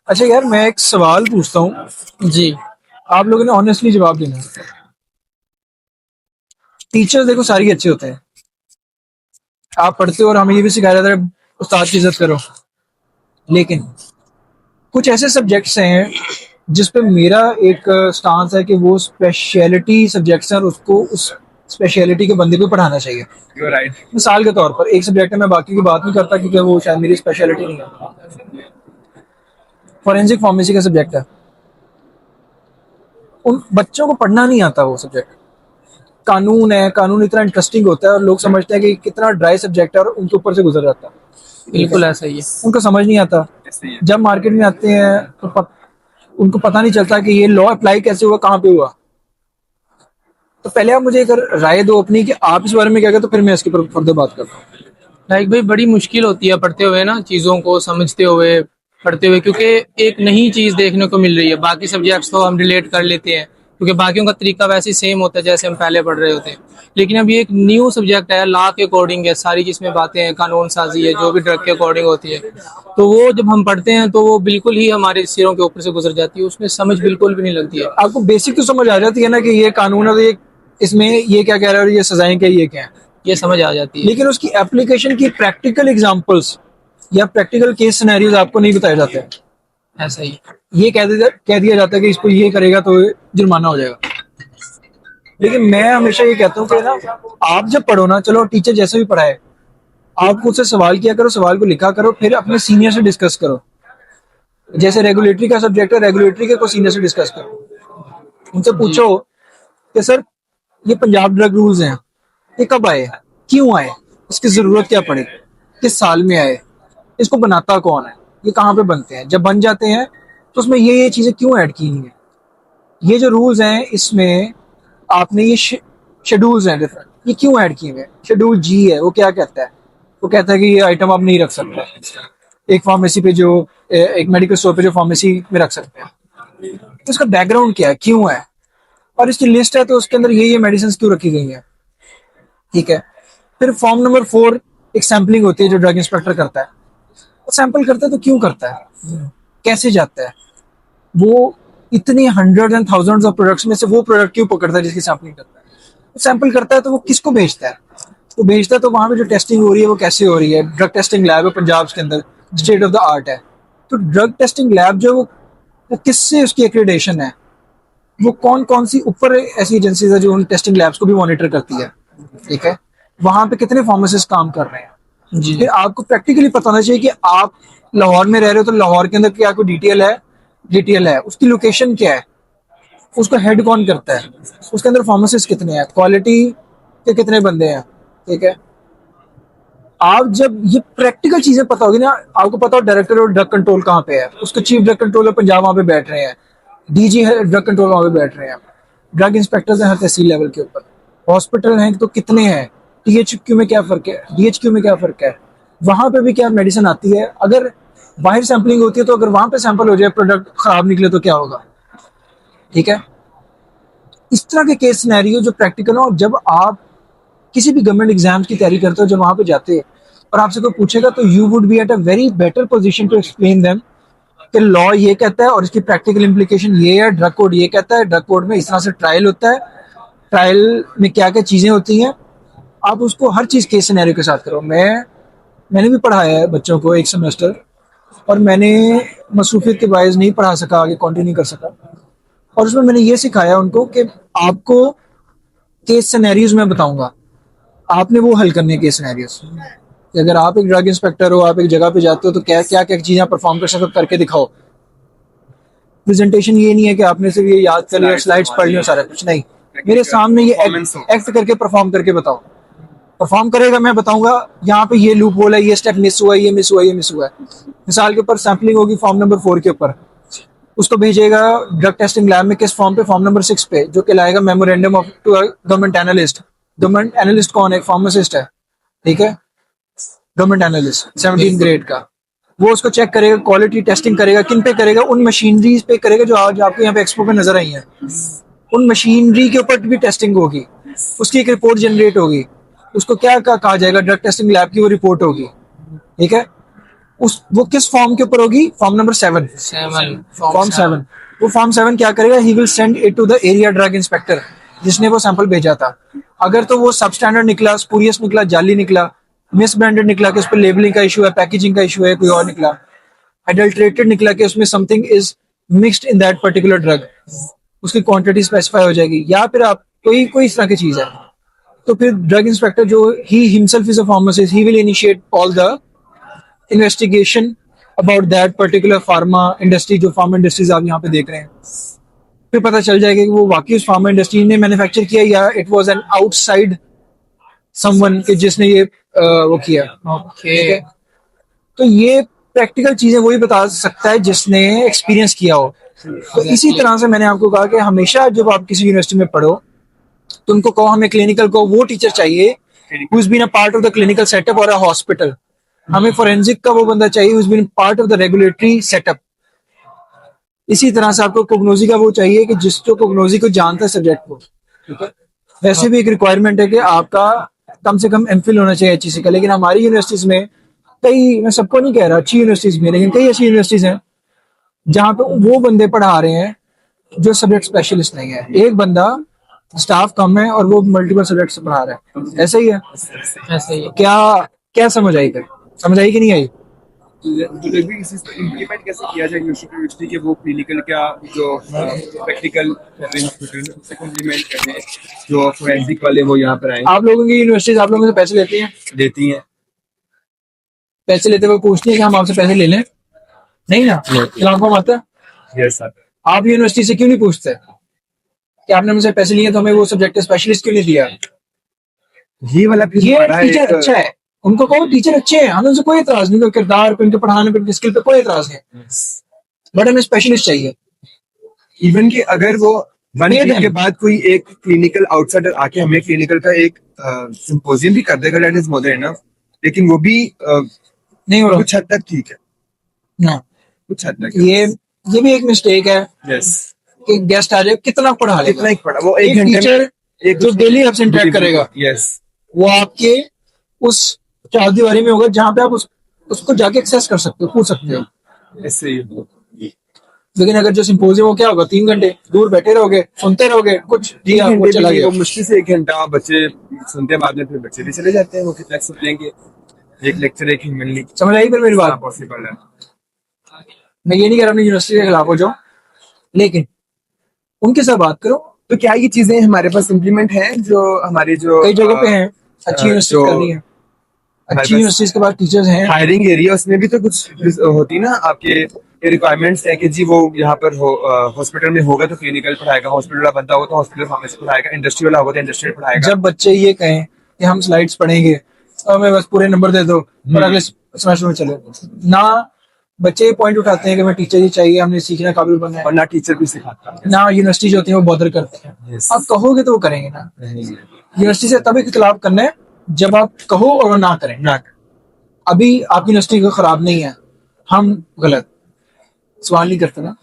अच्छा यार, मैं एक सवाल पूछता हूँ। जी। आप लोगों ने ऑनेस्टली जवाब देना है। टीचर्स देखो सारे अच्छे होते हैं। आप पढ़ते हो और हमें ये भी सिखाया जाता है उस्ताद की इज्जत करो। लेकिन कुछ ऐसे सब्जेक्ट्स हैं जिस पे मेरा एक स्टांस है कि वो स्पेशलिटी सब्जेक्ट्स हैं और उसको उस स्पेशलिटी के बंदे को पढ़ाना चाहिए। राइट। मिसाल के तौर पर एक सब्जेक्ट है, मैं बाकी की बात नहीं करता क्योंकि वो शायद मेरी स्पेशलिटी नहीं है। फॉरेंसिक फार्मेसी का सब्जेक्ट है। उन बच्चों को पढ़ना नहीं आता वो सब्जेक्ट। कानून है, कानून इतना इंटरेस्टिंग होता है और लोग समझते हैं कि कितना ड्राई सब्जेक्ट है और उनके ऊपर से गुजर जाता है। बिल्कुल ऐसा ही है। उनको समझ नहीं आता। जब मार्केट में आते हैं तो उनको पता नहीं चलता कि ये लॉ अप्लाई कैसे हुआ, कहाँ पे हुआ। तो पहले आप मुझे एक राय दो अपनी कि आप इस बारे में क्या कहते, तो फिर मैं इसके ऊपर फर्दर बात करता हूँ। लाइक भाई बड़ी मुश्किल होती है पढ़ते हुए ना, चीज़ों को समझते हुए पढ़ते हुए, क्योंकि एक नई चीज़ देखने को मिल रही है। बाकी सब्जेक्ट्स तो हम रिलेट कर लेते हैं क्योंकि बाकियों का तरीका वैसे ही सेम होता है जैसे हम पहले पढ़ रहे होते हैं। लेकिन अब ये एक न्यू सब्जेक्ट है, लॉ के अकॉर्डिंग है सारी, जिसमें बातें हैं, कानून साजी है जो भी ड्रग के अकॉर्डिंग होती है। तो वो जब हम पढ़ते हैं तो वो बिल्कुल ही हमारे सिरों के ऊपर से गुजर जाती है, उसमें समझ बिल्कुल भी नहीं लगती है। आपको बेसिक तो समझ आ जाती है ना कि ये कानून है, तो ये इसमें ये क्या कह रहा है और ये सजाएं क्या, ये क्या है, ये समझ आ जाती है। लेकिन उसकी एप्लीकेशन की प्रैक्टिकल एग्जांपल्स या प्रैक्टिकल केस सिनेरियोज आपको नहीं बताए जाते। ऐसा ही। ये कह दिया जाता है कि इसको ये करेगा तो जुर्माना हो जाएगा। लेकिन मैं हमेशा ये कहता हूँ कि ना, आप जब पढ़ो ना, चलो टीचर जैसे भी पढ़ाए, आप मुझसे सवाल किया करो, सवाल को लिखा करो, फिर अपने सीनियर से डिस्कस करो। जैसे रेगुलेटरी का सब्जेक्ट है, रेगुलेटरी के को सीनियर से डिस्कस करो। उनसे जी। पूछो कि सर, ये पंजाब ड्रग रूल्स हैं, ये कब आए, क्यों आए, इसकी जरूरत क्या पड़ी, किस साल में आए, इसको बनाता कौन है, ये कहाँ पे बनते हैं, जब बन जाते हैं तो उसमें ये चीजें क्यों ऐड की हुई हैं, ये जो रूल्स हैं इसमें आपने ये शेड्यूल्स हैं डिफरेंट, ये क्यों ऐड किए हुए हैं। शेड्यूल जी है, वो क्या कहता है, वो कहता है कि ये आइटम आप नहीं रख सकते एक फार्मेसी पे, जो एक मेडिकल स्टोर पे जो फार्मेसी में रख सकते हैं। तो इसका बैकग्राउंड क्या है, क्यों है, और इसकी लिस्ट है तो उसके अंदर ये मेडिसिन क्यों रखी गई है। ठीक है। फिर फॉर्म नंबर 4 एक सैम्पलिंग होती है जो ड्रग इंस्पेक्टर करता है। वो सैंपल करता है तो क्यों करता है, कैसे जाता है, वो इतनी hundred and thousands of products में से वो प्रोडक्ट क्यों पकड़ता है जिसकी सैंपलिंग करता है। वो सैंपल करता है तो वो किसको भेजता है, वो भेजता है तो वहां पे जो टेस्टिंग हो रही है वो कैसे हो रही है। ड्रग टेस्टिंग लैब है पंजाब के अंदर, स्टेट ऑफ द आर्ट है। तो ड्रग टेस्टिंग लैब जो वो किससे उसकी एक्रेडिटेशन है, वो कौन कौन सी ऊपर ऐसी एजेंसीज है जो उन टेस्टिंग लैब्स को भी मॉनिटर करती है। ठीक है। वहां पे कितने फार्मासिस्ट काम कर रहे हैं। जी। फिर आपको प्रैक्टिकली पता होना चाहिए कि आप लाहौर में रह रहे हो तो लाहौर के अंदर क्या कोई डिटेल है, उसकी लोकेशन क्या है, उसको हेड कौन करता है, उसके अंदर फार्मासिस्ट कितने हैं, क्वालिटी के कितने बंदे हैं। ठीक है। आप जब ये प्रैक्टिकल चीजें पता होगी ना, आपको पता हो डायरेक्टर और ड्रग कंट्रोल कहाँ पे है, उसको चीफ ड्रग कंट्रोलर पंजाब वहां पे बैठ रहे हैं, डीजी है ड्रग कंट्रोल वहां पे बैठ रहे हैं, ड्रग इंस्पेक्टर्स हैं हर तहसील लेवल के ऊपर, हॉस्पिटल हैं तो कितने हैं, टीएचक्यू में क्या फर्क है, डीएचक्यू में क्या फर्क है, वहां पे भी क्या मेडिसिन आती है। अगर बाहर सैंपलिंग होती है तो अगर वहां पे सैंपल हो जाए, प्रोडक्ट खराब निकले तो क्या होगा। ठीक है। इस तरह के केस सिनेरियो जो प्रैक्टिकल हो, जब आप किसी भी गवर्नमेंट एग्जाम्स की तैयारी करते हो, जब वहां पे जाते हैं और आपसे कोई पूछेगा तो you would be at a very better position to explain them कि लॉ ये कहता है और इसकी प्रैक्टिकल इम्प्लीकेशन ये है, ड्रग कोड ये कहता है, ड्रग कोड में इस तरह से ट्रायल होता है, ट्रायल में क्या क्या चीजें होती हैं। आप उसको हर चीज केस सिनेरियो के साथ करो। मैंने भी पढ़ाया है बच्चों को एक सेमेस्टर, और मैंने मसरूफियत के बायस नहीं पढ़ा सका, आगे कंटिन्यू कर सका। और उसमें मैंने ये सिखाया उनको कि आपको केस सिनेरियोज में बताऊंगा, आपने वो हल करने केस सिनेरियोज। अगर आप एक ड्रग इंस्पेक्टर हो, आप एक जगह पे जाते हो तो क्या क्या क्या चीजें परफॉर्म कर सकते हो, करके दिखाओ। प्रेजेंटेशन ये नहीं है कि आपने सिर्फ ये याद कर लिया, स्लाइड्स पढ़ लिया, सारा कुछ नहीं। मेरे सामने ये एक्ट करके परफॉर्म करके बताओ। परफॉर्म करेगा, मैं बताऊंगा यहाँ पे ये लूप होल है, ये स्टेप मिस हुआ है, ये मिस हुआ है, ये मिस हुआ है। मिसाल के ऊपर सैम्पलिंग होगी फॉर्म नंबर 4 के ऊपर, उसको भेजेगा ड्रग टेस्टिंग लैब में किस फॉर्म पे, फॉर्म नंबर 6 पे, जो कहलाएगा memorandum of to government analyst. Government analyst कौन है, फार्मासिस्ट है। ठीक है। गवर्नमेंट एनालिस्ट 17 ग्रेड का, वो उसको चेक करेगा, क्वालिटी टेस्टिंग करेगा, किन पे करेगा, उन मशीनरीज पे करेगा जो आज आपके यहाँ पे एक्सपो पे नजर आई है। उन मशीनरी के ऊपर भी टेस्टिंग होगी, उसकी एक रिपोर्ट जनरेट होगी, उसको क्या कहा जाएगा, ड्रग टेस्टिंग लैब की वो रिपोर्ट होगी। ठीक है। उस वो किस फॉर्म के ऊपर होगी? Form number 7, 7 form 7। वो फॉर्म 7 क्या करेगा? He will send it to the area drug inspector जिसने वो सैंपल भेजा था। अगर तो वो सब स्टैंडर्ड निकला, स्पूरियस निकला, जाली निकला, मिस ब्रांडेड निकला कि उस पर लेबलिंग का इशू है, पैकेजिंग का इशू है, कोई और निकला, एडल्ट्रेटेड निकला कि उसमें something is mixed in that particular drug, उसकी क्वांटिटी स्पेसिफाई हो जाएगी, या फिर आप कोई कोई इस तरह की चीज है, तो फिर ड्रग इंस्पेक्टर जो he himself is a pharmacist, he will initiate all the investigation about that particular pharma industry, जो फार्मा इंडस्ट्रीज आप यहाँ पे देख रहे हैं। फिर पता चल जाएगा कि वो वाकई उस फार्मा इंडस्ट्री ने मैन्युफैक्चर किया या it was an outside someone के जिसने ये वो किया। ओके। ठीक है, तो ये प्रैक्टिकल चीजें वही बता सकता है जिसने एक्सपीरियंस किया हो। तो इसी तरह से मैंने आपको कहा कि हमेशा जब आप किसी यूनिवर्सिटी में पढ़ो तो उनको कहो हमें क्लिनिकल को वो टीचर चाहिए who's been a part of the clinical setup or a hospital। हमें फोरेंसिक का वो बंदा चाहिए who's been part of the regulatory setup। इसी तरह से आपको कोग्नोजी का वो चाहिए कि जिस जो कोग्नोजी को जानता है सब्जेक्ट को। ठीक है, वैसे भी एक रिक्वायरमेंट है कि आपका कम से कम एमफिल होना चाहिए HEC का, लेकिन हमारी यूनिवर्सिटीज में कई, मैं सबको नहीं कह रहा, अच्छी यूनिवर्सिटीज में, लेकिन कई ऐसी यूनिवर्सिटीज हैं जहाँ पे वो बंदे पढ़ा रहे हैं जो सब्जेक्ट स्पेशलिस्ट नहीं है। एक बंदा, स्टाफ कम है और वो मल्टीपल सब्जेक्ट से पढ़ा रहा है। ऐसा ही है। ऐसे ही है। क्या क्या समझ आई? फिर समझ आई कि नहीं आई? तो भी इस इम्प्लीमेंट कैसे किया जाए यूनिवर्सिटी के वो क्लिनिकल क्या जो प्रैक्टिकल कर रहे हैं हॉस्पिटल उससे कॉम्प्लीमेंट कर रहे हैं जो फोरेंसिक वाले वो यहाँ पर आए आप लोगों की यूनिवर्सिटीज आप लोगों से पैसे लेती हैं? देती हैं। पैसे लेते हुए पूछती है कि हम आपसे पैसे ले लें? नहीं ना, खिलाफ को आता है। Yes sir. आप यूनिवर्सिटी से क्यों नहीं पूछते कि आपने मुझसे पैसे लिए तो हमें वो सब्जेक्ट स्पेशलिस्ट क्यों नहीं दिया? ये वाला फिर ये हमारा टीचर एक- अच्छा है, उनको कहो टीचर अच्छे हैं, हमें उनसे कोई एतराज नहीं, उनके किरदार पे, उनके पढ़ाने पे, उनके स्किल पे कोई एतराज नहीं, बट हमें स्पेशलिस्ट चाहिए। इवन कि अगर वो वन Pay वीक them। के बाद कोई एक क्लिनिकल आउटसाइडर आके हमें क्लिनिकल का एक सिंपोजियम भी कर देगा that is more than enough, लेकिन वो भी नहीं हो रहा कुछ हद तक ठीक है, ना। कुछ हद तक ये भी एक मिस्टेक है यस। कि गेस्ट आ जाए, कितना पढ़ा कितना लेगा ही पड़ा वो एक एक घंटे टीचर में जो डेली आपसे इंटरेक्ट करेगा, यस वो आपके उस चार दीवारी में होगा जहाँ पे आप उसको जाके एक्सेस कर सकते हो, पूछ सकते हो। ऐसे ही लेकिन अगर जो सिंपोजियम हो, क्या होगा, 3 घंटे दूर बैठे रहोगे, सुनते रहोगे, कुछ तीन दिया वो घंटे चला भी गया। वो मुश्किल से 1 घंटा बच्चे सुनते हैं, बाद में फिर बच्चे भी चले जाते हैं, वो कितना सुन लेंगे, एक लेक्चर एक ही मिलनी समझ आई फिर मेरी बात? पॉसिबल है। मैं ये नहीं कह रहा अपनी यूनिवर्सिटी के खिलाफ हो जाओ, लेकिन उनके साथ बात करो। तो क्या ये चीजें हमारे पास इम्प्लीमेंट हैं जो हमारी जो कई जगह पे हैं, अच्छी यूनिवर्सिटी जो कर रही है, अच्छी पास- यूनिवर्सिटीज के पास टीचर्स हैं। हायरिंग एरिया उसमें भी तो कुछ होती ना आपके रिक्वायरमेंट्स है कि जी वो यहाँ पर हॉस्पिटल में होगा तो क्लिनिकल पढ़ाएगा, हॉस्पिटल वाला बंदा होगा तो हॉस्पिटल फार्मेसी पढ़ाएगा, इंडस्ट्री वाला होगा तो इंडस्ट्री पढ़ाएगा। जब बच्चे ये कहें कि हम स्लाइड्स पढ़ेंगे और हमें बस पूरे नंबर दे दो और अगले सेमेस्टर में चले ना, बच्चे ये पॉइंट उठाते हैं कि हमें टीचर ही चाहिए, हमने सीखने काबिल बनना है, और ना टीचर भी सिखाता है। ना यूनिवर्सिटी जो होती है वो बॉदर करते हैं। Yes. आप कहोगे तो वो करेंगे ना। यूनिवर्सिटी से तभी इख्तिलाफ करना है जब आप कहो और वो ना करें। ना अभी आपकी यूनिवर्सिटी को खराब नहीं है, हम गलत, सवाल नहीं करते ना।